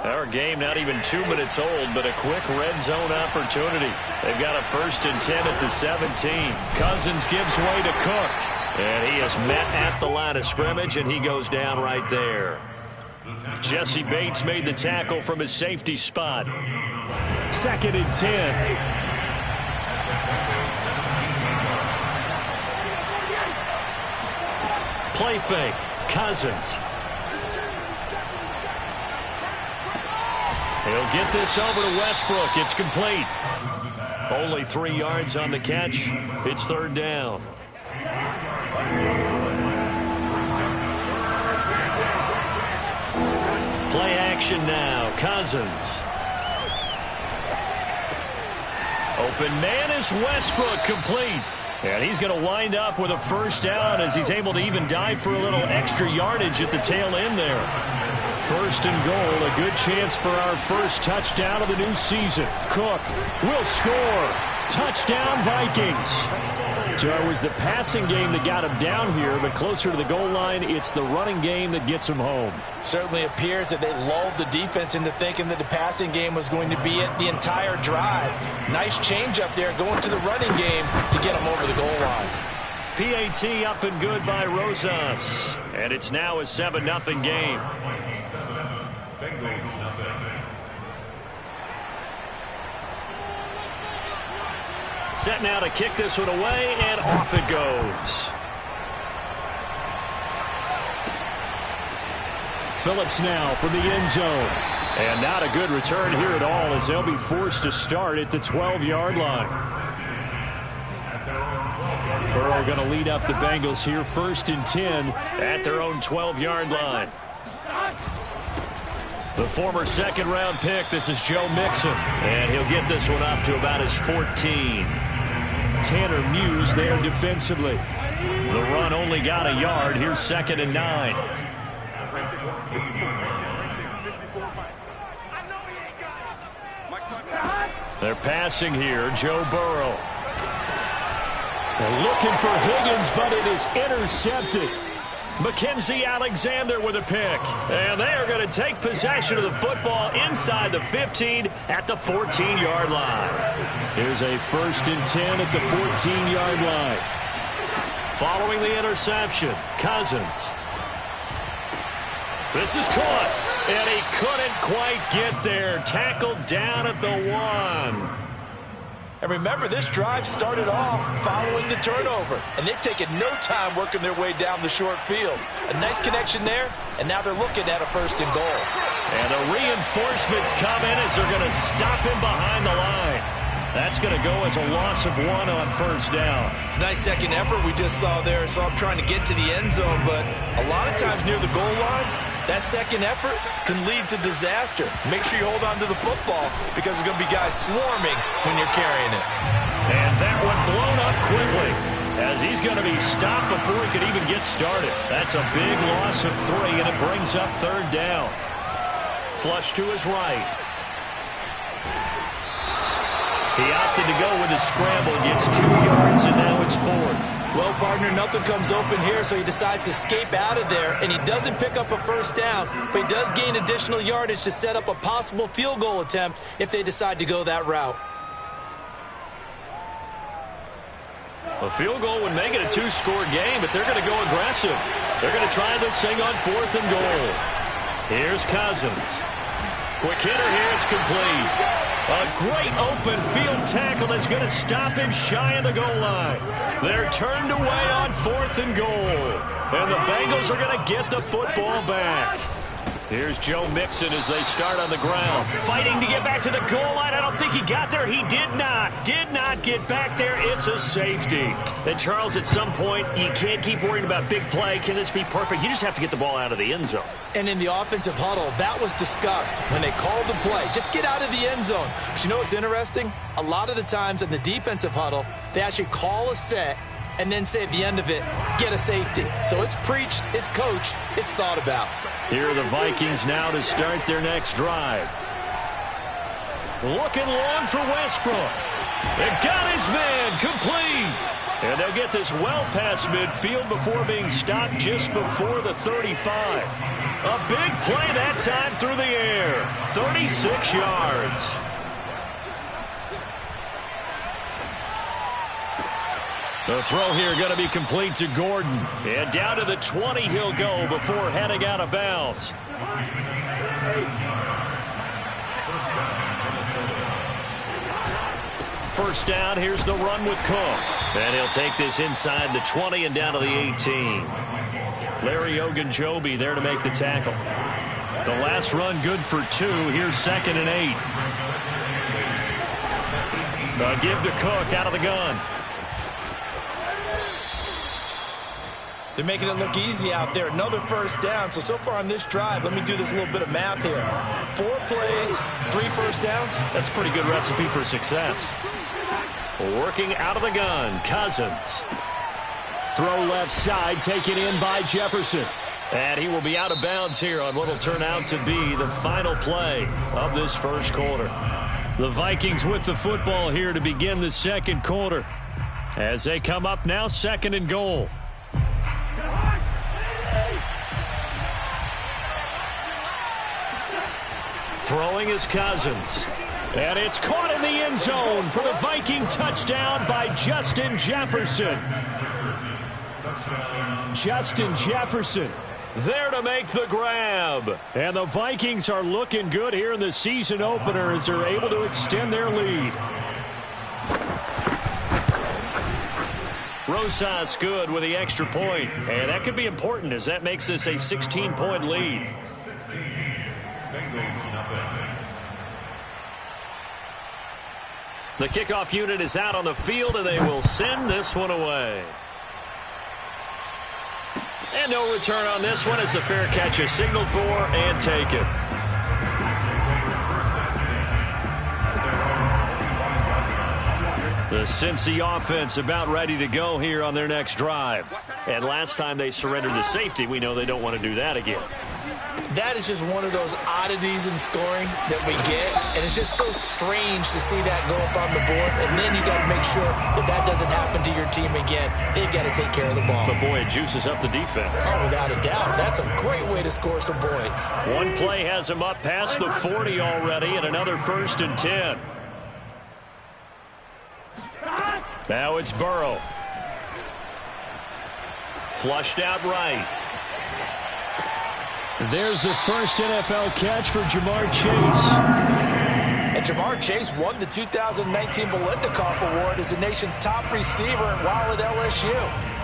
Our game not even 2 minutes old, but a quick red zone opportunity. They've got a 1st and 10 at the 17. Cousins gives way to Cook. And he is met at the line of scrimmage, and he goes down right there. Jesse Bates made the tackle from his safety spot. 2nd and 10. Play fake. Cousins. He'll get this over to Westbrook. It's complete. Only 3 yards on the catch. It's 3rd down. Play action now. Cousins. Open man is Westbrook, complete. And he's going to wind up with a 1st down as he's able to even dive for a little extra yardage at the tail end there. 1st and goal, a good chance for our first touchdown of the new season. Cook will score. Touchdown, Vikings. So it was the passing game that got him down here, but closer to the goal line, it's the running game that gets him home. Certainly appears that they lulled the defense into thinking that the passing game was going to be it the entire drive. Nice change up there going to the running game to get him over the goal line. PAT up and good by Rosas. And it's now a 7-0 game. Bengals nothing. Set now to kick this one away, and off it goes. Phillips now from the end zone. And not a good return here at all as they'll be forced to start at the 12-yard line. Burrow going to lead up the Bengals here, 1st and 10 at their own 12-yard line. The former 2nd-round pick, this is Joe Mixon. And he'll get this one up to about his 14. Tanner Muse there defensively. The run only got a yard. Here's 2nd and 9. They're passing here. Joe Burrow. They're looking for Higgins, but it is intercepted. Mackenzie Alexander with a pick. And they are going to take possession of the football inside the 15 at the 14-yard line. Here's a 1st and 10 at the 14-yard line. Following the interception, Cousins. This is caught. And he couldn't quite get there. Tackled down at the 1. And remember, this drive started off following the turnover. And they've taken no time working their way down the short field. A nice connection there, and now they're looking at a 1st and goal. And the reinforcements come in as they're going to stop him behind the line. That's going to go as a loss of 1 on 1st down. It's a nice second effort we just saw there. Saw him trying to get to the end zone, but a lot of times near the goal line, that second effort can lead to disaster. Make sure you hold on to the football because there's going to be guys swarming when you're carrying it. And that one blown up quickly as he's going to be stopped before he could even get started. That's a big loss of 3, and it brings up 3rd down. Flush to his right. He opted to go with a scramble, gets 2 yards, and now it's 4th. Well, partner, nothing comes open here, so he decides to escape out of there, and he doesn't pick up a 1st down, but he does gain additional yardage to set up a possible field goal attempt if they decide to go that route. A field goal would make it a 2-score game, but they're going to go aggressive. They're going to try this thing on 4th and goal. Here's Cousins. Quick hitter here, it's complete. A great open field tackle that's going to stop him shy of the goal line. They're turned away on 4th and goal. And the Bengals are going to get the football back. Here's Joe Mixon as they start on the ground. Fighting to get back to the goal line. I don't think he got there. He did not. Did not get back there. It's a safety. And Charles, at some point, you can't keep worrying about big play. Can this be perfect? You just have to get the ball out of the end zone. And in the offensive huddle, that was discussed when they called the play. Just get out of the end zone. But you know what's interesting? A lot of the times in the defensive huddle, they actually call a set and then say at the end of it, get a safety. So it's preached, it's coached, it's thought about. Here are the Vikings now to start their next drive. Looking long for Westbrook. They got his man complete. And they'll get this well past midfield before being stopped just before the 35. A big play that time through the air. 36 yards. The throw here going to be complete to Gordon. And down to the 20 he'll go before heading out of bounds. First down, here's the run with Cook. And he'll take this inside the 20 and down to the 18. Larry Ogunjobi there to make the tackle. The last run good for 2. Here's 2nd and 8. A give to Cook out of the gun. They're making it look easy out there. Another first down. So far on this drive, let me do this little bit of math here. 4 plays, 3 first downs. That's a pretty good recipe for success. Working out of the gun, Cousins. Throw left side, taken in by Jefferson. And he will be out of bounds here on what will turn out to be the final play of this first quarter. The Vikings with the football here to begin the second quarter. As they come up now, 2nd and goal. Throwing is Cousins. And it's caught in the end zone for the Viking touchdown by Justin Jefferson. Justin Jefferson there to make the grab. And the Vikings are looking good here in the season opener as they're able to extend their lead. Rosas good with the extra point. And that could be important as that makes this a 16-point lead. The kickoff unit is out on the field, and they will send this one away. And no return on this one as the fair catch is signaled for and taken. The Cincy offense about ready to go here on their next drive. And last time they surrendered to safety, we know they don't want to do that again. That is just one of those oddities in scoring that we get, and it's just so strange to see that go up on the board, and then you got to make sure that that doesn't happen to your team again. They've got to take care of the ball. But boy, it juices up the defense. Oh, without a doubt. That's a great way to score some points. One play has him up past the 40 already, and another 1st and 10. Now it's Burrow. Flushed out right. There's the first NFL catch for Jamar Chase. And Jamar Chase won the 2019 Biletnikoff Award as the nation's top receiver while at LSU.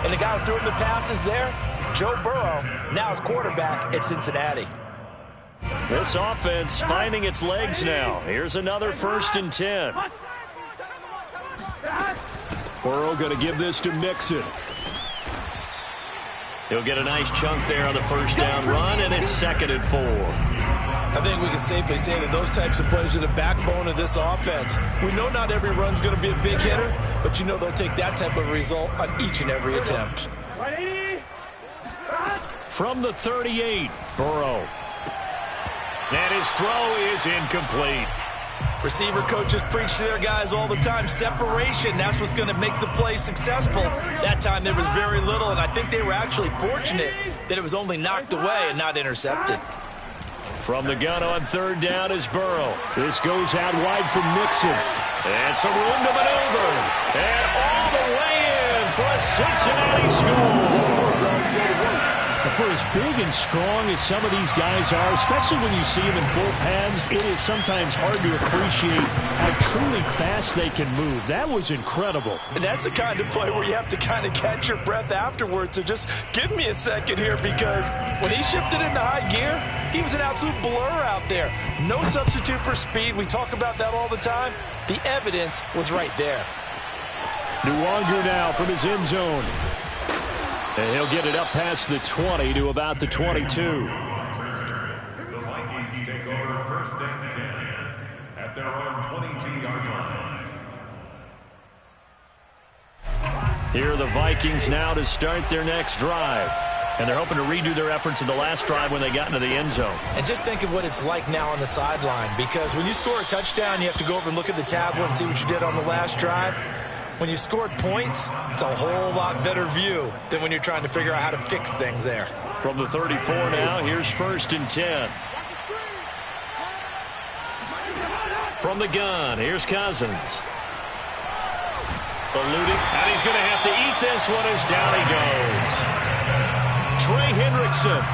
And the guy who threw him the passes there, Joe Burrow, now is quarterback at Cincinnati. This offense finding its legs now. Here's another 1st and 10. Burrow going to give this to Mixon. He'll get a nice chunk there on the first down run, and it's 2nd and 4. I think we can safely say that those types of plays are the backbone of this offense. We know not every run's going to be a big hitter, but you know they'll take that type of result on each and every attempt. From the 38, Burrow. And his throw is incomplete. Receiver coaches preach to their guys all the time. Separation, that's what's going to make the play successful. That time there was very little, and I think they were actually fortunate that it was only knocked away and not intercepted. From the gun on 3rd down is Burrow. This goes out wide for Mixon. And some room to maneuver. And all the way in for a Cincinnati score. For as big and strong as some of these guys are, especially when you see them in full pads, it is sometimes hard to appreciate how truly fast they can move. That was incredible. And that's the kind of play where you have to kind of catch your breath afterwards. So just give me a second here, because when he shifted into high gear, he was an absolute blur out there. No substitute for speed. We talk about that all the time. The evidence was right there. Nwonger now from his end zone. And he'll get it up past the 20 to about the 22. The Vikings take over 1st and 10 at their own 22-yard line. Here are the Vikings now to start their next drive. And they're hoping to redo their efforts in the last drive when they got into the end zone. And just think of what it's like now on the sideline, because when you score a touchdown, you have to go over and look at the tablet and see what you did on the last drive. When you scored points, it's a whole lot better view than when you're trying to figure out how to fix things there. From the 34 now, here's 1st and 10. From the gun, here's Cousins. Eluding, and he's going to have to eat this one as down he goes. Trey Hendrickson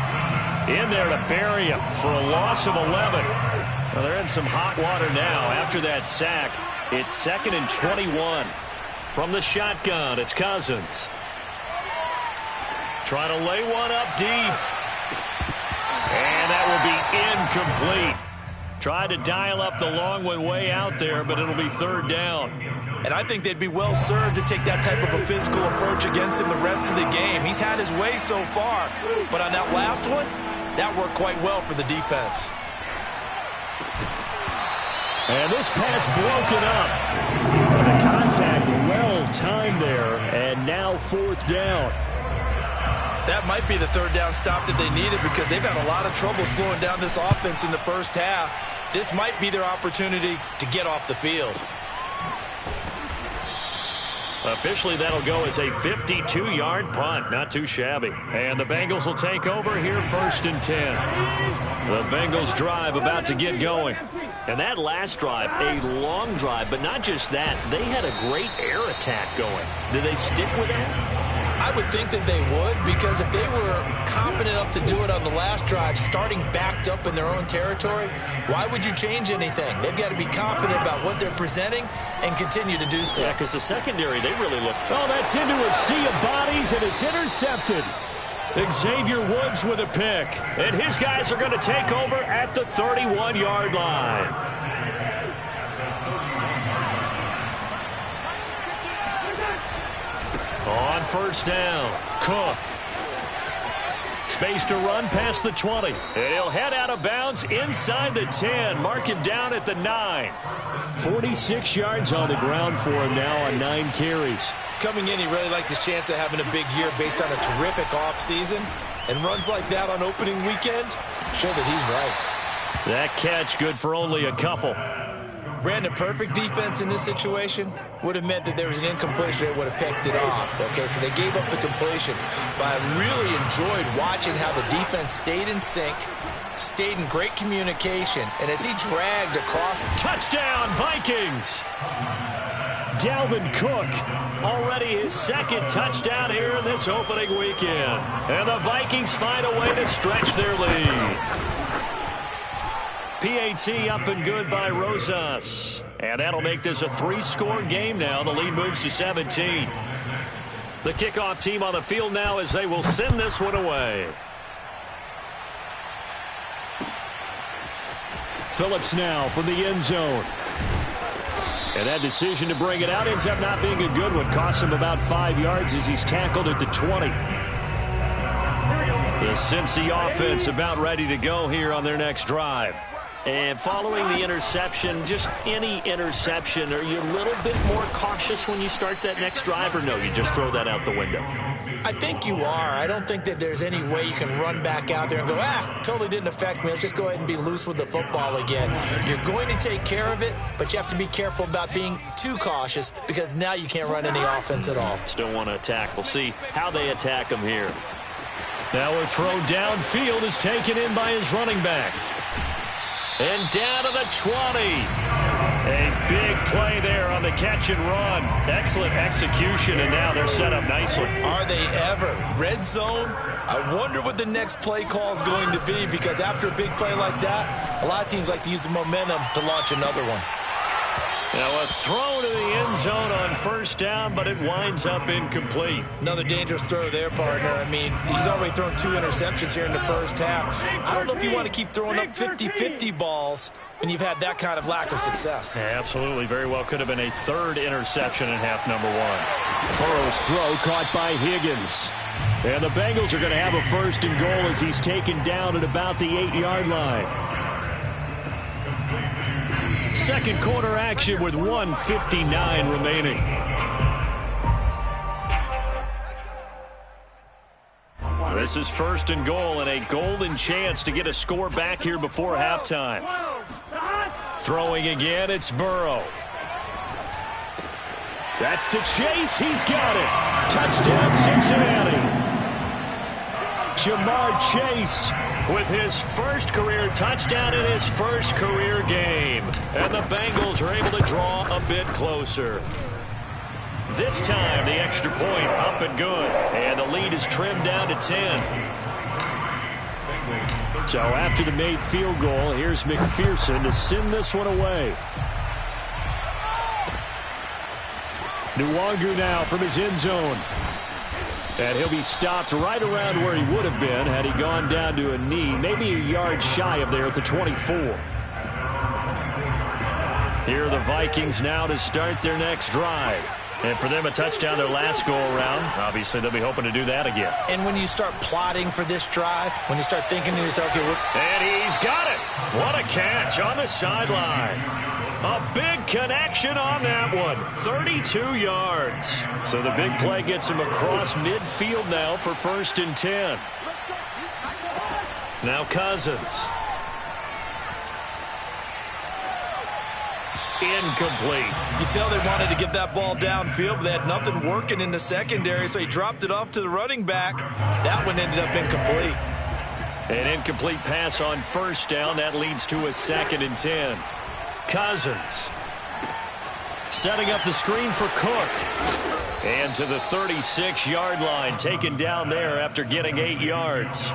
in there to bury him for a loss of 11. Well, they're in some hot water now after that sack. It's 2nd and 21. From the shotgun, it's Cousins. Trying to lay one up deep. And that will be incomplete. Tried to dial up the long one way out there, but it'll be 3rd down. And I think they'd be well served to take that type of a physical approach against him the rest of the game. He's had his way so far, but on that last one, that worked quite well for the defense. And this pass broken up. And the contact well timed there, and now 4th down. That might be the 3rd down stop that they needed because they've had a lot of trouble slowing down this offense in the first half. This might be their opportunity to get off the field. Officially, that'll go as a 52-yard punt. Not too shabby. And the Bengals will take over here 1st and 10. The Bengals drive about to get going. And that last drive, a long drive, but not just that. They had a great air attack going. Did they stick with that? I would think that they would, because if they were confident enough to do it on the last drive, starting backed up in their own territory, why would you change anything? They've got to be confident about what they're presenting and continue to do so. Yeah, because the secondary, they really look. Oh, that's into a sea of bodies, and it's intercepted. Xavier Woods with a pick. And his guys are going to take over at the 31-yard line. On 1st down, Cook. Space to run past the 20. And he'll head out of bounds inside the 10. Mark him down at the 9. 46 yards on the ground for him now on 9 carries. Coming in, he really liked his chance of having a big year based on a terrific offseason. And runs like that on opening weekend show that he's right. That catch good for only a couple. Brandon, perfect defense in this situation would have meant that there was an incompletion that would have picked it off. Okay, so they gave up the completion. But I really enjoyed watching how the defense stayed in sync, stayed in great communication, and as he dragged across. Touchdown, Vikings! Dalvin Cook, already his 2nd touchdown here in this opening weekend. And the Vikings find a way to stretch their lead. PAT up and good by Rosas. And that'll make this a 3-score game now. The lead moves to 17. The kickoff team on the field now as they will send this one away. Phillips now from the end zone. And that decision to bring it out ends up not being a good one. Costs him about 5 yards as he's tackled at the 20. The Cincy offense about ready to go here on their next drive. And following the interception, just any interception, are you a little bit more cautious when you start that next drive, or no, you just throw that out the window? I think you are. I don't think that there's any way you can run back out there and go, totally didn't affect me. Let's just go ahead and be loose with the football again. You're going to take care of it, but you have to be careful about being too cautious because now you can't run any offense at all. Still want to attack. We'll see how they attack him here. Now a throw downfield is taken in by his running back. And down to the 20. A big play there on the catch and run. Excellent execution, and now they're set up nicely. Are they ever? Red zone? I wonder what the next play call is going to be, because after a big play like that, a lot of teams like to use the momentum to launch another one. Now a throw to the end zone on 1st down, but it winds up incomplete. Another dangerous throw there, partner. I mean, he's already thrown 2 interceptions here in the first half. I don't know if you want to keep throwing up 50-50 balls when you've had that kind of lack of success. Yeah, absolutely. Very well could have been a 3rd interception in half number 1. Burrow's throw caught by Higgins. And the Bengals are going to have a 1st and goal as he's taken down at about the 8-yard line. Second quarter action with 1:59 remaining. This is 1st and goal and a golden chance to get a score back here before halftime. Throwing again, it's Burrow. That's to Chase. He's got it. Touchdown, Cincinnati. Jamar Chase with his first career touchdown in his first career game. And the Bengals are able to draw a bit closer. This time, the extra point up and good. And the lead is trimmed down to 10. So after the made field goal, here's McPherson to send this one away. Nwangu now from his end zone. And he'll be stopped right around where he would have been had he gone down to a knee, maybe a yard shy of there at the 24. Here are the Vikings now to start their next drive. And for them, a touchdown their last go-around. Obviously, they'll be hoping to do that again. And when you start plotting for this drive, when you start thinking to yourself, and he's got it. What a catch on the sideline. A big connection on that one. 32 yards. So the big play gets him across midfield now for 1st and 10. Now Cousins. Incomplete. You can tell they wanted to get that ball downfield, but they had nothing working in the secondary, so he dropped it off to the running back. That one ended up incomplete. An incomplete pass on 1st down. That leads to a 2nd and 10. Cousins setting up the screen for Cook. And to the 36-yard line, taken down there after getting 8 yards.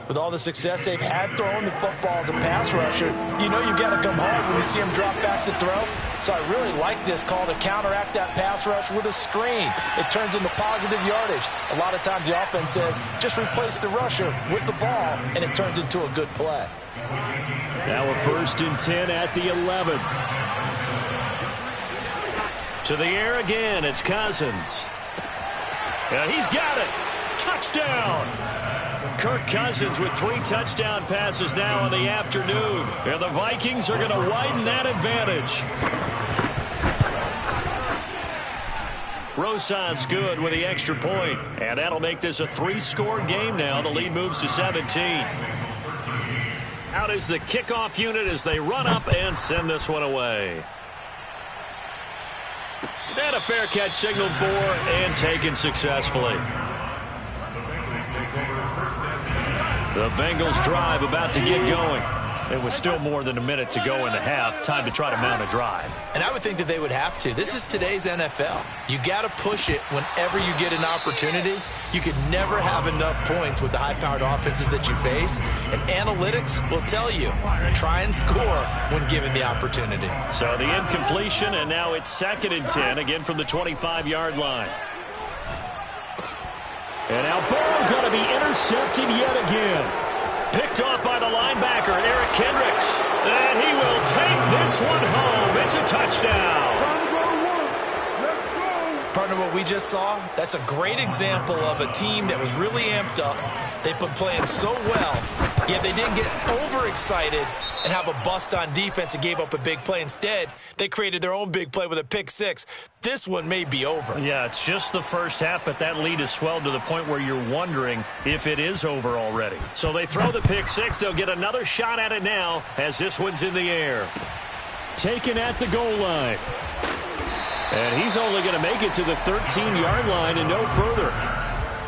With all the success they've had throwing the football as a pass rusher, you know you've got to come hard when you see him drop back to throw. So I really like this call to counteract that pass rush with a screen. It turns into positive yardage. A lot of times the offense says, just replace the rusher with the ball, and it turns into a good play. Now a 1st and 10 at the 11. To the air again, it's Cousins. And he's got it. Touchdown. Kirk Cousins with 3 touchdown passes now in the afternoon. And the Vikings are going to widen that advantage. Rosas good with the extra point. And that'll make this a 3-score game now. The lead moves to 17. Out is the kickoff unit as they run up and send this one away. And a fair catch signaled for and taken successfully. The Bengals drive about to get going. It was still more than a minute to go in the half. Time to try to mount a drive. And I would think that they would have to. This is today's NFL. You got to push it whenever you get an opportunity. You could never have enough points with the high-powered offenses that you face. And analytics will tell you, try and score when given the opportunity. So the incompletion, and now it's 2nd and 10, again from the 25-yard line. And now ball going to be intercepted yet again. Picked off by the linebacker, Eric Kendricks. And he will take this one home. It's a touchdown. Partner, what we just saw, that's a great example of a team that was really amped up. They've been playing so well, yet they didn't get overexcited and have a bust on defense and gave up a big play. Instead, they created their own big play with a pick 6. This one may be over. Yeah, it's just the first half, but that lead has swelled to the point where you're wondering if it is over already. So they throw the pick 6. They'll get another shot at it now as this one's in the air. Taken at the goal line. And he's only going to make it to the 13-yard line and no further.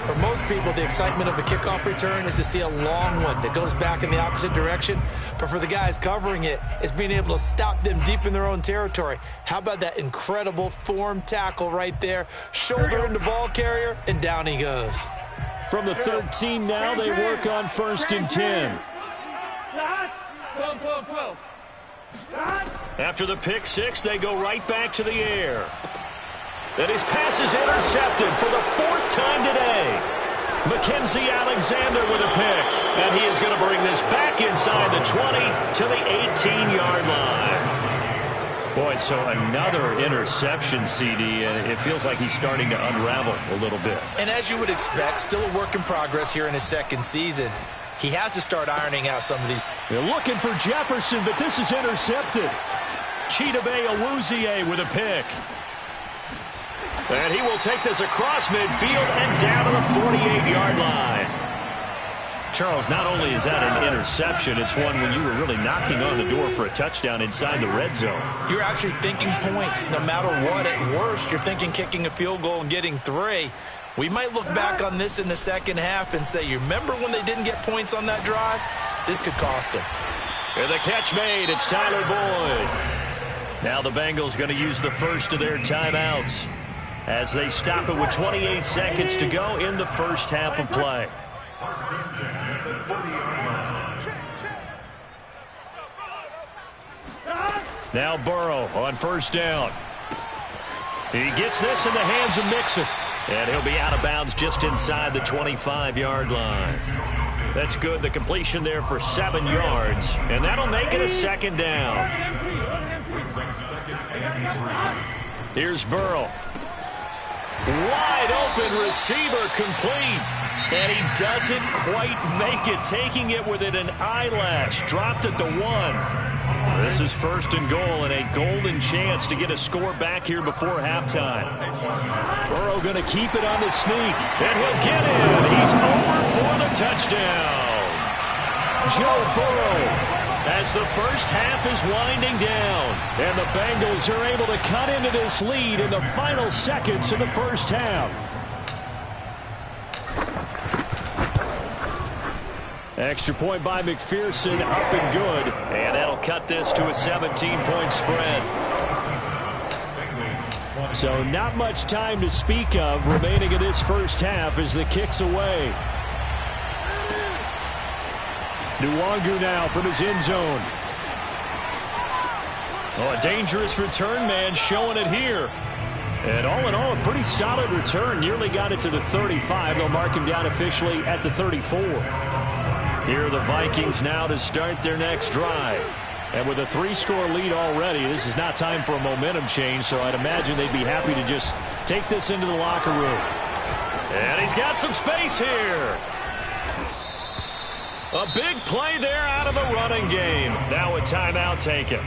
For most people, the excitement of the kickoff return is to see a long one that goes back in the opposite direction. But for the guys covering it, it's being able to stop them deep in their own territory. How about that incredible form tackle right there? Shoulder in the ball carrier, and down he goes. From the 13 now, they work on 1st and 10. After the pick 6, they go right back to the air. And his pass is intercepted for the 4th time today. Mackenzie Alexander with a pick. And he is going to bring this back inside the 20 to the 18-yard line. Boy, so another interception, CD, and it feels like he's starting to unravel a little bit. And as you would expect, still a work in progress here in his 2nd season. He has to start ironing out some of these. They're looking for Jefferson, but this is intercepted. Chidobe Awuzie with a pick. And he will take this across midfield and down to the 48-yard line. Charles, not only is that an interception, it's one when you were really knocking on the door for a touchdown inside the red zone. You're actually thinking points no matter what. At worst, you're thinking kicking a field goal and getting 3. We might look back on this in the second half and say, you remember when they didn't get points on that drive? This could cost them. And the catch made. It's Tyler Boyd. Now the Bengals going to use the first of their timeouts as they stop it with 28 seconds to go in the first half of play. Now Burrow on first down. He gets this in the hands of Mixon. And he'll be out of bounds just inside the 25-yard line. That's good. The completion there for 7 yards. And that'll make it a second down. Here's Burrow. Wide open receiver complete. And he doesn't quite make it, taking it within an eyelash. Dropped at the 1. This is first and goal and a golden chance to get a score back here before halftime. Burrow going to keep it on the sneak. And he'll get it. He's over for the touchdown. Joe Burrow, as the first half is winding down. And the Bengals are able to cut into this lead in the final seconds of the first half. Extra point by McPherson, up and good. And that'll cut this to a 17-point spread. So not much time to speak of remaining in this first half as the kick's away. Nwangu now from his end zone. Oh, a dangerous return man showing it here. And all in all, a pretty solid return. Nearly got it to the 35. They'll mark him down officially at the 34. Here are the Vikings now to start their next drive. And with a 3-score lead already, this is not time for a momentum change, so I'd imagine they'd be happy to just take this into the locker room. And he's got some space here. A big play there out of the running game. Now a timeout taken.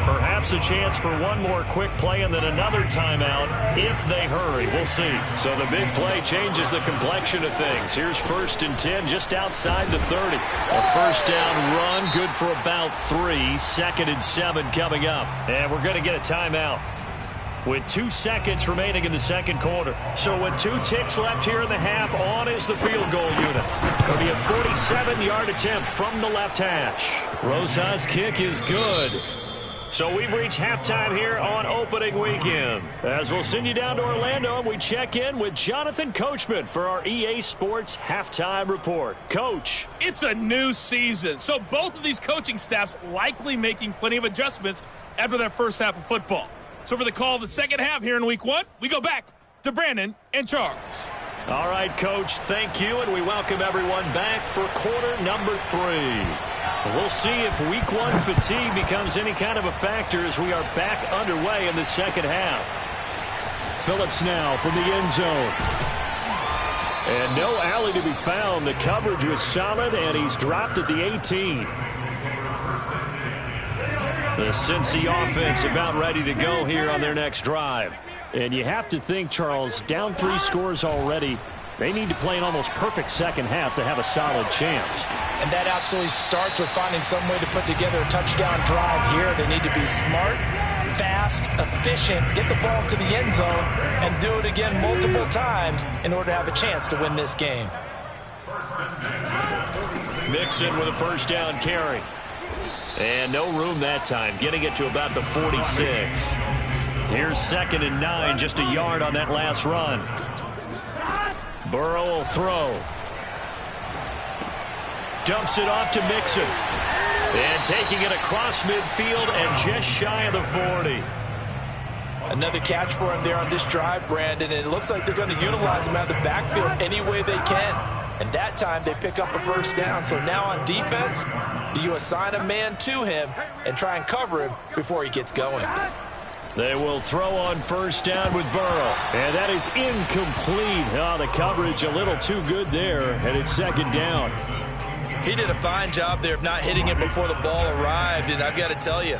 Perhaps a chance for one more quick play and then another timeout if they hurry. We'll see. So the big play changes the complexion of things. Here's first and 10 just outside the 30. A first down run, good for about 3. Second and 7 coming up. And we're going to get a timeout with 2 seconds remaining in the second quarter. So with 2 ticks left here in the half, on is the field goal unit. It'll be a 47-yard attempt from the left hash. Rosa's kick is good. So we've reached halftime here on opening weekend. As we'll send you down to Orlando, and we check in with Jonathan Coachman for our EA Sports Halftime Report. Coach. It's a new season, so both of these coaching staffs likely making plenty of adjustments after their first half of football. So for the call of the second half here in week 1, we go back to Brandon and Charles. All right, Coach, thank you, and we welcome everyone back for quarter number 3. We'll see if week 1 fatigue becomes any kind of a factor as we are back underway in the second half. Phillips now from the end zone. And no alley to be found. The coverage was solid, and he's dropped at the 18. The Cincy offense about ready to go here on their next drive. And you have to think, Charles, down 3 scores already. They need to play an almost perfect second half to have a solid chance. And that absolutely starts with finding some way to put together a touchdown drive here. They need to be smart, fast, efficient, get the ball to the end zone, and do it again multiple times in order to have a chance to win this game. Mixon with a first down carry. And no room that time, getting it to about the 46. Here's second and 9, just a yard on that last run. Burrow will throw. Dumps it off to Mixon. And taking it across midfield and just shy of the 40. Another catch for him there on this drive, Brandon. And it looks like they're going to utilize him out of the backfield any way they can. And that time they pick up a first down. So now on defense, do you assign a man to him and try and cover him before he gets going? They will throw on first down with Burrow. And that is incomplete. Oh, the coverage a little too good there. And it's second down. He did a fine job there of not hitting it before the ball arrived. And I've got to tell you,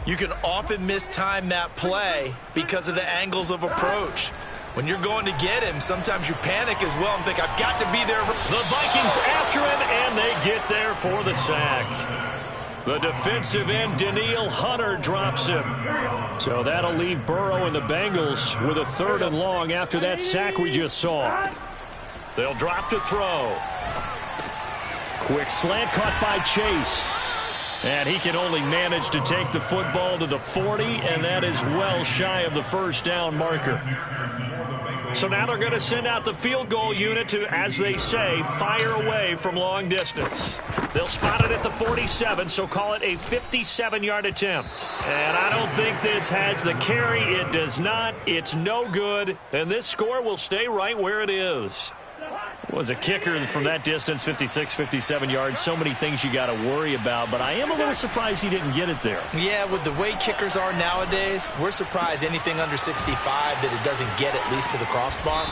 you can often mistime that play because of the angles of approach. When you're going to get him, sometimes you panic as well and think, I've got to be there. The Vikings after him, and they get there for the sack. The defensive end, Danielle Hunter, drops him. So that'll leave Burrow and the Bengals with a 3rd and long after that sack we just saw. They'll drop to throw. Quick slant caught by Chase. And he can only manage to take the football to the 40, and that is well shy of the first down marker. So now they're going to send out the field goal unit to, as they say, fire away from long distance. They'll spot it at the 47, so call it a 57-yard attempt. And I don't think this has the carry. It does not. It's no good. And this score will stay right where it is. Was a kicker from that distance, 56, 57 yards. So many things you got to worry about, but I am a little surprised he didn't get it there. Yeah, with the way kickers are nowadays, we're surprised anything under 65 that it doesn't get at least to the crossbar.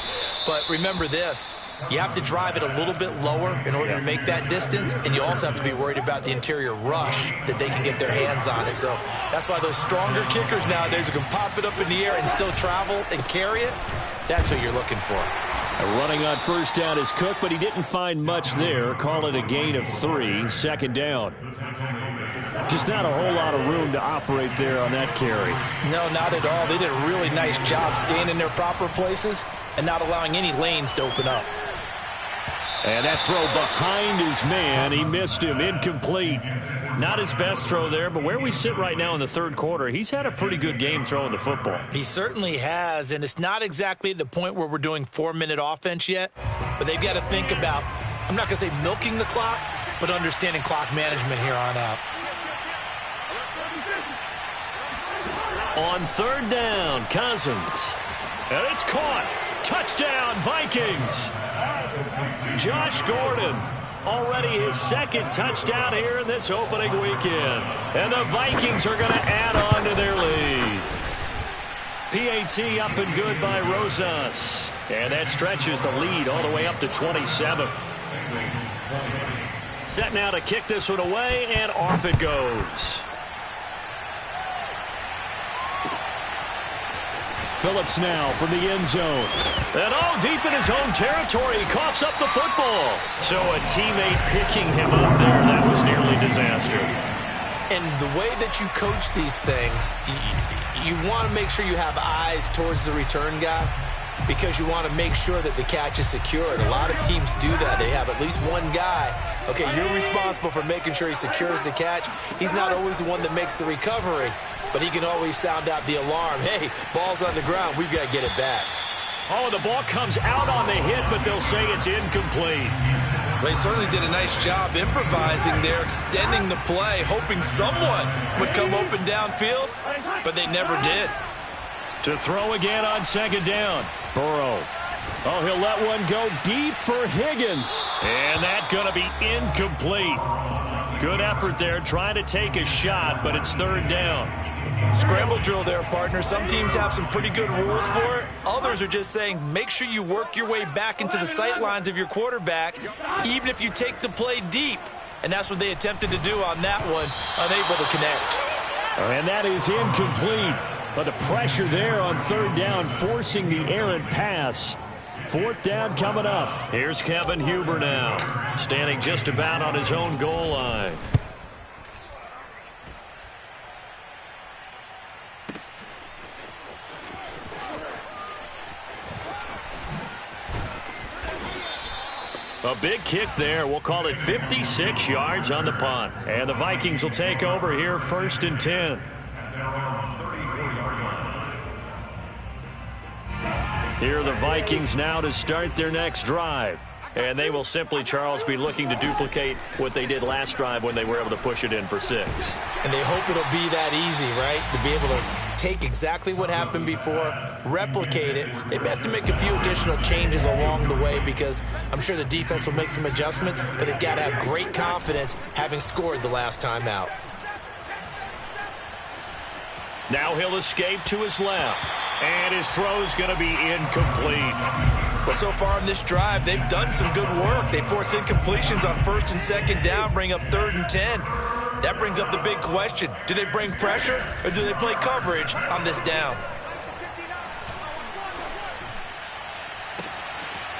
But remember this, you have to drive it a little bit lower in order to make that distance, and you also have to be worried about the interior rush that they can get their hands on it. So that's why those stronger kickers nowadays who can pop it up in the air and still travel and carry it, that's what you're looking for. Running on first down is Cook, but he didn't find much there. Call it a gain of 3, 2nd down. Just not a whole lot of room to operate there on that carry. No, not at all. They did a really nice job staying in their proper places and not allowing any lanes to open up. And that throw behind his man, he missed him, incomplete. Not his best throw there, but where we sit right now in the 3rd quarter, he's had a pretty good game throwing the football. He certainly has, and it's not exactly the point where we're doing 4-minute offense yet, but they've got to think about, I'm not going to say milking the clock, but understanding clock management here on out. On 3rd down, Cousins. And it's caught. Touchdown, Vikings. Josh Gordon. Already his 2nd touchdown here in this opening weekend. And the Vikings are going to add on to their lead. PAT up and good by Rosas. And that stretches the lead all the way up to 27. Set now to kick this one away, and off it goes. Phillips now from the end zone. And deep in his own territory, he coughs up the football. So a teammate picking him up there, that was nearly disaster. And the way that you coach these things, you want to make sure you have eyes towards the return guy because you want to make sure that the catch is secured. A lot of teams do that. They have at least one guy. Okay, you're responsible for making sure he secures the catch. He's not always the one that makes the recovery, but he can always sound out the alarm. Hey, ball's on the ground. We've got to get it back. Oh, the ball comes out on the hit, but they'll say it's incomplete. Well, he certainly did a nice job improvising there, extending the play, hoping someone would come open downfield, but they never did. To throw again on 2nd down. Burrow. Oh, he'll let one go deep for Higgins. And that's going to be incomplete. Good effort there, trying to take a shot, but it's 3rd down. Scramble drill there, partner. Some teams have some pretty good rules for it. Others are just saying make sure you work your way back into the sight lines of your quarterback, even if you take the play deep. And that's what they attempted to do on that one, unable to connect. And that is incomplete. But the pressure there on 3rd down, forcing the errant pass. 4th down coming up. Here's Kevin Huber now, standing just about on his own goal line. A big kick there. We'll call it 56 yards on the punt. And the Vikings will take over here, 1st and 10. Here are the Vikings now to start their next drive. And they will simply, Charles, be looking to duplicate what they did last drive when they were able to push it in for 6. And they hope it'll be that easy, right? To be able to take exactly what happened before, replicate it. They may have to make a few additional changes along the way because I'm sure the defense will make some adjustments, but they've got to have great confidence having scored the last time out. Now he'll escape to his left. And his throw's going to be incomplete. Well, so far in this drive, they've done some good work. They force incompletions on 1st and 2nd down, bring up 3rd and 10. That brings up the big question. Do they bring pressure or do they play coverage on this down?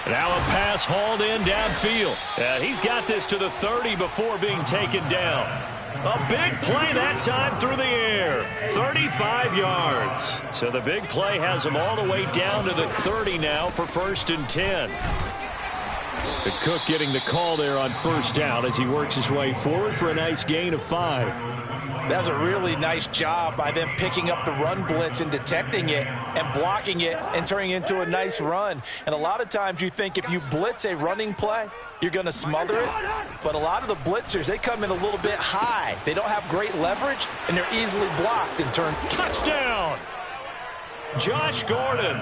Now a pass hauled in downfield. He's got this to the 30 before being taken down. A big play that time through the air. 35 yards. So the big play has him all the way down to the 30 now for 1st and 10. The Cook getting the call there on 1st down as he works his way forward for a nice gain of 5. That's a really nice job by them picking up the run blitz and detecting it and blocking it and turning it into a nice run. And a lot of times you think if you blitz a running play, you're going to smother it. But a lot of the blitzers, they come in a little bit high. They don't have great leverage, and they're easily blocked and turned. Touchdown! Josh Gordon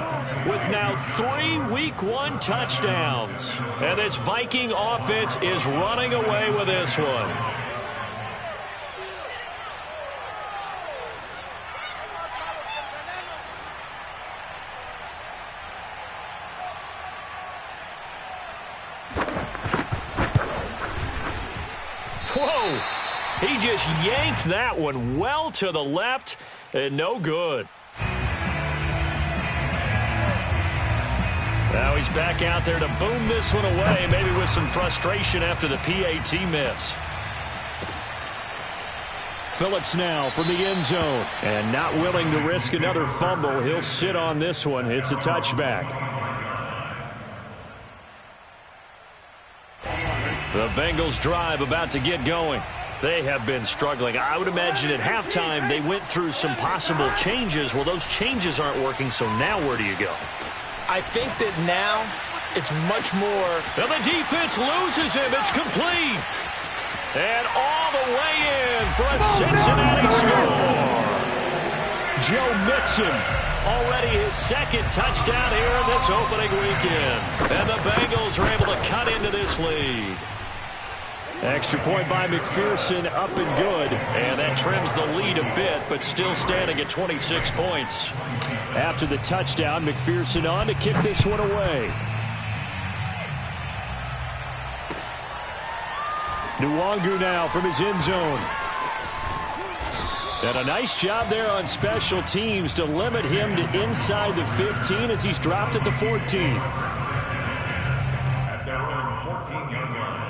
with now 3 Week 1 touchdowns. And this Viking offense is running away with this one. Whoa! He just yanked that one well to the left and no good. Now he's back out there to boom this one away, maybe with some frustration after the PAT miss. Phillips now from the end zone. And not willing to risk another fumble. He'll sit on this one. It's a touchback. The Bengals drive about to get going. They have been struggling. I would imagine at halftime they went through some possible changes. Well, those changes aren't working, so now where do you go? I think that now it's much more. And the defense loses him. It's complete. And all the way in for a Cincinnati score. Joe Mixon, already his 2nd touchdown here in this opening weekend. And the Bengals are able to cut into this lead. Extra point by McPherson, up and good. And that trims the lead a bit, but still standing at 26 points. After the touchdown, McPherson on to kick this one away. Nwangu now from his end zone. And a nice job there on special teams to limit him to inside the 15 as he's dropped at the 14. At their own 14-yard line.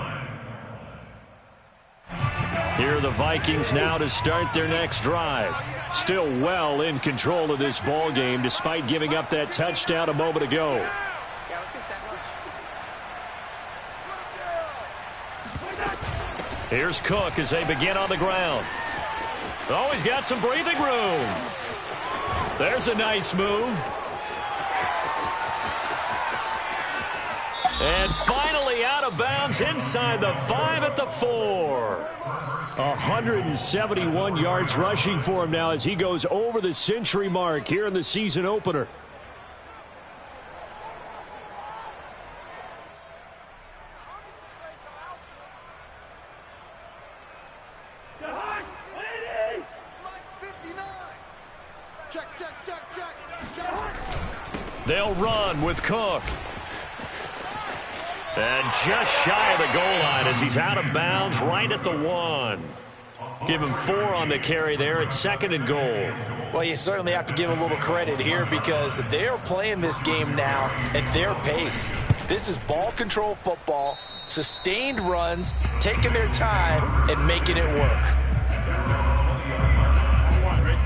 Here are the Vikings now to start their next drive. Still well in control of this ball game despite giving up that touchdown a moment ago. Yeah, let's go set lunch. Here's Cook as they begin on the ground. Oh, he's got some breathing room. There's a nice move. And finally out of bounds inside the 5 at the 4. 171 yards rushing for him now as he goes over the century mark here in the season opener. They'll run with Cook. And just shy of the goal line as he's out of bounds right at the 1. Give him 4 on the carry there at 2nd and goal. Well, you certainly have to give a little credit here because they are playing this game now at their pace. This is ball control football, sustained runs, taking their time and making it work.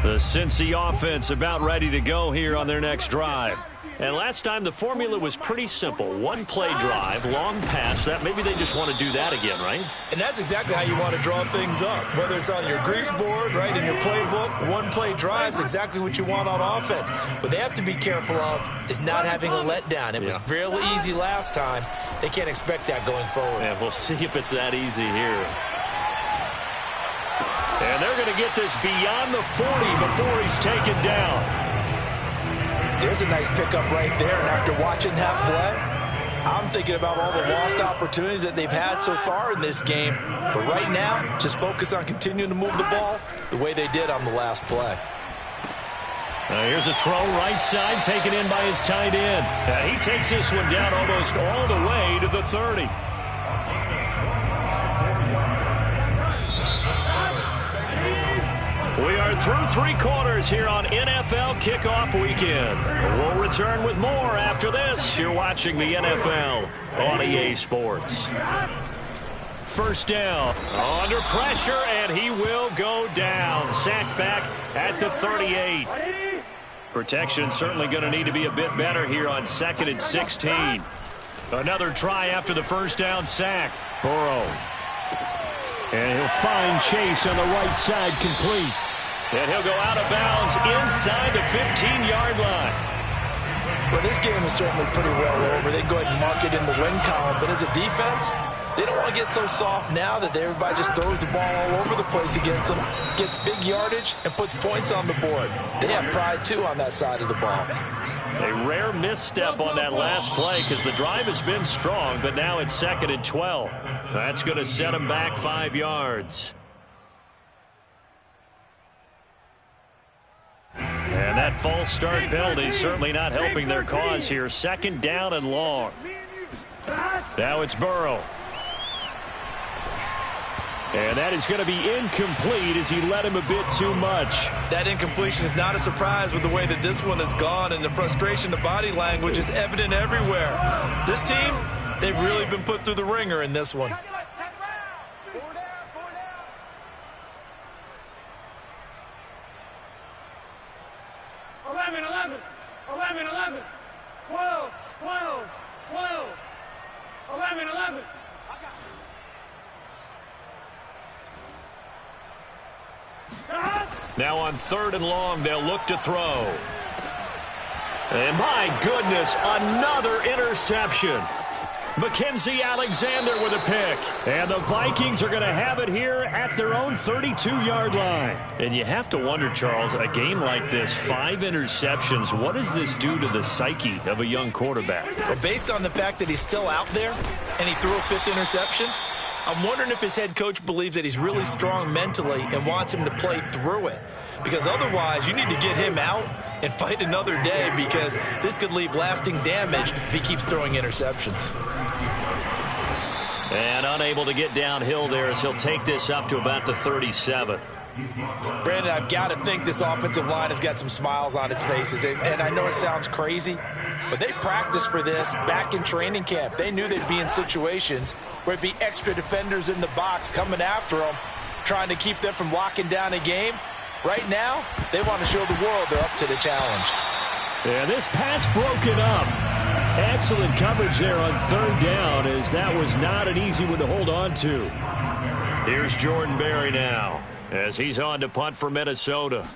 The Cincy offense about ready to go here on their next drive. And last time the formula was pretty simple. 1 play drive, long pass. That maybe they just want to do that again, right? And that's exactly how you want to draw things up. Whether it's on your grease board, right, in your playbook, 1 play drive is exactly what you want on offense. What they have to be careful of is not having a letdown. It was fairly easy last time. They can't expect that going forward. And we'll see if it's that easy here. And they're going to get this beyond the 40 before he's taken down. There's a nice pickup right there, and after watching that play, I'm thinking about all the lost opportunities that they've had so far in this game. But right now, just focus on continuing to move the ball the way they did on the last play. Now here's a throw right side taken in by his tight end. And he takes this one down almost all the way to the 30. We are through 3 quarters here on NFL Kickoff Weekend. We'll return with more after this. You're watching the NFL on EA Sports. first down. Under pressure, and he will go down. Sacked back at the 38. Protection certainly going to need to be a bit better here on 2nd and 16. Another try after the first down sack. Burrow. And he'll find Chase on the right side complete. And he'll go out of bounds inside the 15-yard line. Well, this game is certainly pretty well over. They can go ahead and mark it in the win column. But as a defense, they don't want to get so soft now that everybody just throws the ball all over the place against them, gets big yardage, and puts points on the board. They have pride, too, on that side of the ball. A rare misstep on that last play because the drive has been strong, but now it's 2nd and 12. That's going to set them back 5 yards. And that false start penalty is certainly not helping their cause here. 2nd down and long. Now it's Burrow. And that is going to be incomplete as he led him a bit too much. That incompletion is not a surprise with the way that this one has gone, and the frustration, the body language is evident everywhere. This team, they've really been put through the ringer in this one. Now on 3rd and long, they'll look to throw. And my goodness, another interception. Mackenzie Alexander with a pick. And the Vikings are going to have it here at their own 32-yard line. And you have to wonder, Charles, a game like this, 5 interceptions, what does this do to the psyche of a young quarterback? Well, based on the fact that he's still out there and he threw a 5th interception, I'm wondering if his head coach believes that he's really strong mentally and wants him to play through it. Because otherwise, you need to get him out and fight another day, because this could leave lasting damage if he keeps throwing interceptions. And unable to get downhill there as he'll take this up to about the 37. Brandon, I've got to think this offensive line has got some smiles on its faces. And I know it sounds crazy, but they practiced for this back in training camp. They knew they'd be in situations where it'd be extra defenders in the box coming after them, trying to keep them from locking down a game. Right now, they want to show the world they're up to the challenge. And this pass broken up. Excellent coverage there on 3rd down, as that was not an easy one to hold on to. Here's Jordan Berry now, as he's on to punt for Minnesota.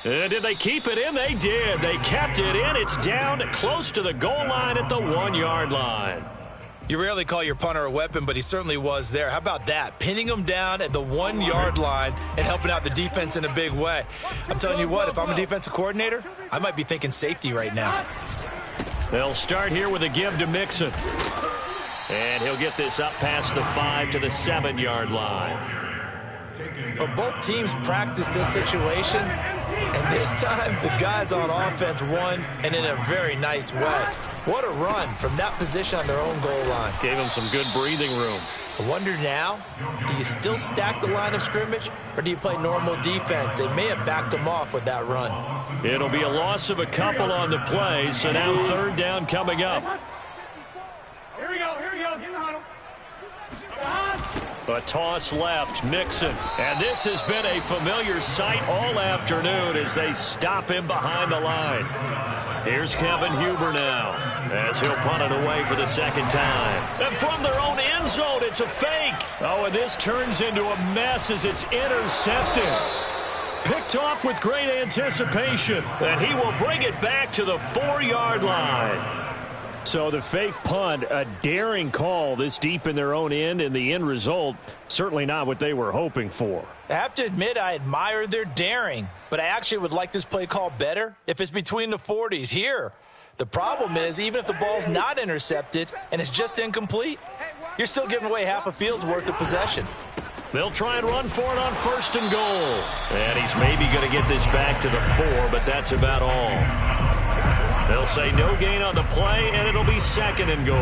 And did they keep it in? They did. They kept it in. It's down close to the goal line at the 1-yard line. You rarely call your punter a weapon, but he certainly was there. How about that? Pinning him down at the 1-yard line and helping out the defense in a big way. I'm telling you what, if I'm a defensive coordinator, I might be thinking safety right now. They'll start here with a give to Mixon. And he'll get this up past the 5 to the 7-yard line. But both teams practice this situation, and this time the guys on offense won, and in a very nice way. What a run from that position on their own goal line. Gave them some good breathing room. I wonder now, do you still stack the line of scrimmage, or do you play normal defense? They may have backed them off with that run. It'll be a loss of a couple on the play, so now 3rd down coming up. Here we go, get in the huddle. A toss left, Mixon. And this has been a familiar sight all afternoon as they stop him behind the line. Here's Kevin Huber now, as he'll punt it away for the 2nd time. And from their own end zone, it's a fake. Oh, and this turns into a mess as it's intercepted. Picked off with great anticipation. And he will bring it back to the 4-yard line. So the fake punt, a daring call this deep in their own end, and the end result, certainly not what they were hoping for. I have to admit, I admire their daring, but I actually would like this play call better if it's between the 40s here. The problem is, even if the ball's not intercepted and it's just incomplete, you're still giving away half a field's worth of possession. They'll try and run for it on 1st and goal. And he's maybe going to get this back to the 4, but that's about all. They'll say no gain on the play, and it'll be 2nd and goal.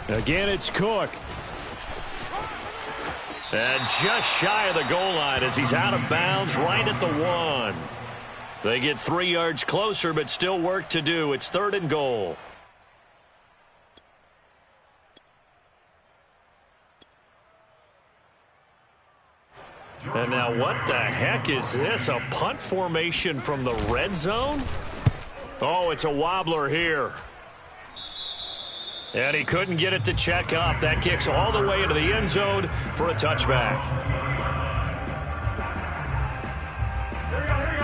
Again, it's Cook. And just shy of the goal line as he's out of bounds right at the 1. They get 3 yards closer, but still work to do. It's 3rd and goal. And now what the heck is this? A punt formation from the red zone? Oh, it's a wobbler here. And he couldn't get it to check up. That kicks all the way into the end zone for a touchback.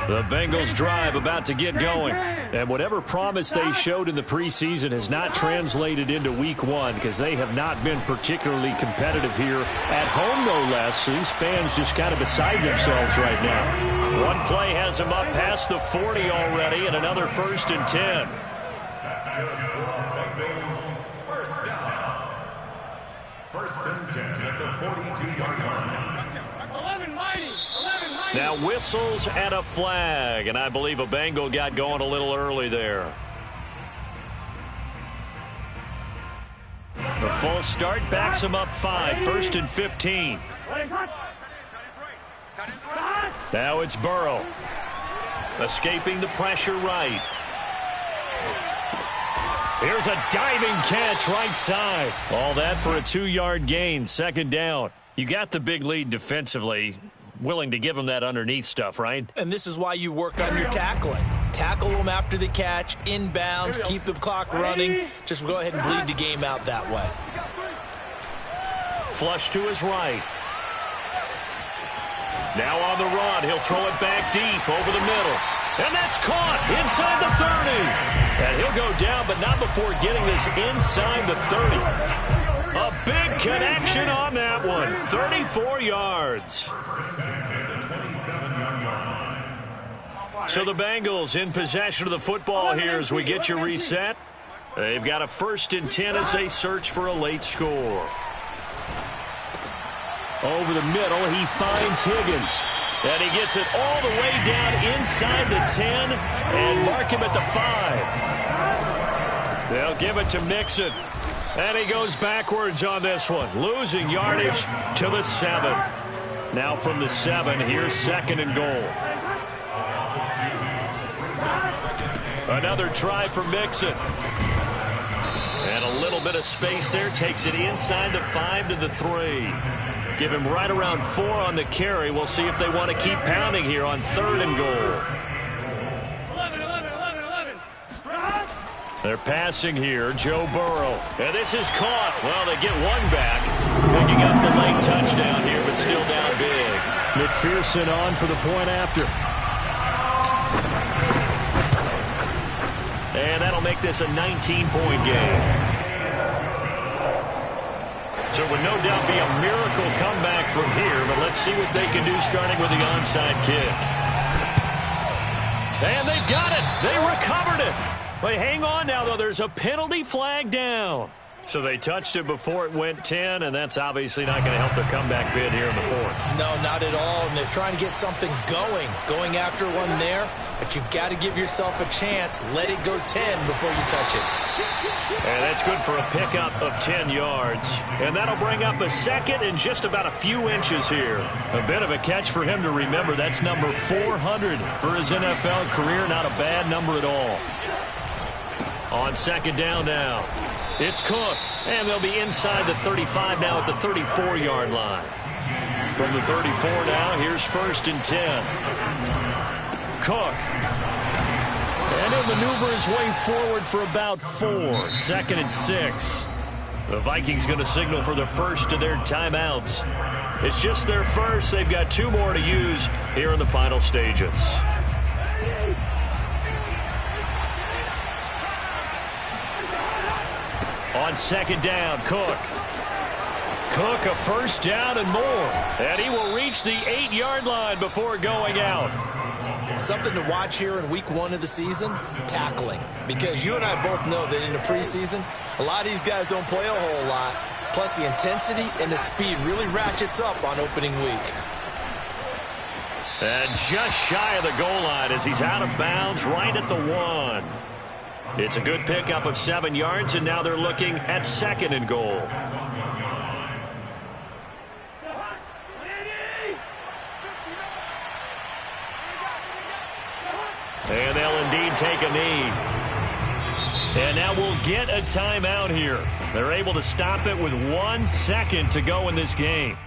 The Bengals drive about to get going. And whatever promise they showed in the preseason has not translated into week 1 because they have not been particularly competitive here at home, no less. These fans just kind of beside themselves right now. One play has them up past the 40 already and another 1st and 10. That's good for Bengals. First down. 1st and 10 at the 42-yard line. 11 mighty. 11 mighty. Now whistles and a flag, and I believe a Bengal got going a little early there. The false start backs him up 5, 1st and 15. Now it's Burrow. Escaping the pressure right. Here's a diving catch right side. All that for a 2-yard gain, 2nd down. You got the big lead defensively. Willing to give them that underneath stuff, right? And this is why you work on your tackling. Tackle them after the catch, inbounds, keep the clock running. Just go ahead and bleed the game out that way. Flush to his right. Now on the run, he'll throw it back deep over the middle. And that's caught inside the 30. And he'll go down, but not before getting this inside the 30. A big connection on that one. 34 yards. So the Bengals in possession of the football here as we get you reset. They've got a 1st and 10 as they search for a late score. Over the middle, he finds Higgins. And he gets it all the way down inside the 10 and mark him at the 5. They'll give it to Mixon. And he goes backwards on this one, losing yardage to the 7. Now from the 7, here's 2nd and goal. Another try for Mixon. And a little bit of space there, takes it inside the 5 to the 3. Give him right around 4 on the carry. We'll see if they want to keep pounding here on 3rd and goal. 11. They're passing here, Joe Burrow. And this is caught. Well, they get one back. Picking up the late touchdown here, but still down big. McPherson on for the point after. And that'll make this a 19-point game. So it would no doubt be a miracle comeback from here, but let's see what they can do starting with the onside kick. And they've got it. They recovered it. But hang on now, though. There's a penalty flag down. So they touched it before it went 10, and that's obviously not going to help their comeback bid here in the 4th. No, not at all. And they're trying to get something going after one there. But you've got to give yourself a chance. Let it go 10 before you touch it. And that's good for a pickup of 10 yards. And that'll bring up a 2nd and just about a few inches here. A bit of a catch for him to remember. That's number 400 for his NFL career. Not a bad number at all. On 2nd down now, it's Cook. And they'll be inside the 35 now at the 34-yard line. From the 34 now, here's 1st and 10. Cook. And he'll maneuver his way forward for about 4. 2nd and 6. The Vikings going to signal for the first of their timeouts. It's just their first. They've got 2 more to use here in the final stages. On 2nd down, Cook. Cook, a 1st down and more. And he will reach the 8-yard line before going out. Something to watch here in week 1 of the season, tackling. Because you and I both know that in the preseason, a lot of these guys don't play a whole lot. Plus the intensity and the speed really ratchets up on opening week. And just shy of the goal line as he's out of bounds right at the 1. It's a good pickup of 7 yards, and now they're looking at 2nd and goal. And they'll indeed take a knee. And now we'll get a timeout here. They're able to stop it with 1 second to go in this game.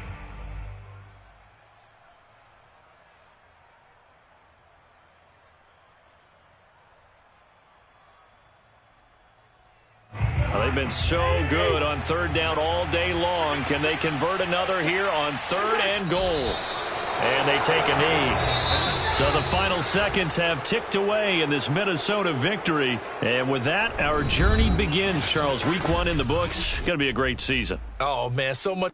Well, they've been so good on 3rd down all day long. Can they convert another here on 3rd and goal? And they take a knee. So the final seconds have ticked away in this Minnesota victory. And with that, our journey begins, Charles. Week 1 in the books. Going to be a great season. Oh, man, so much.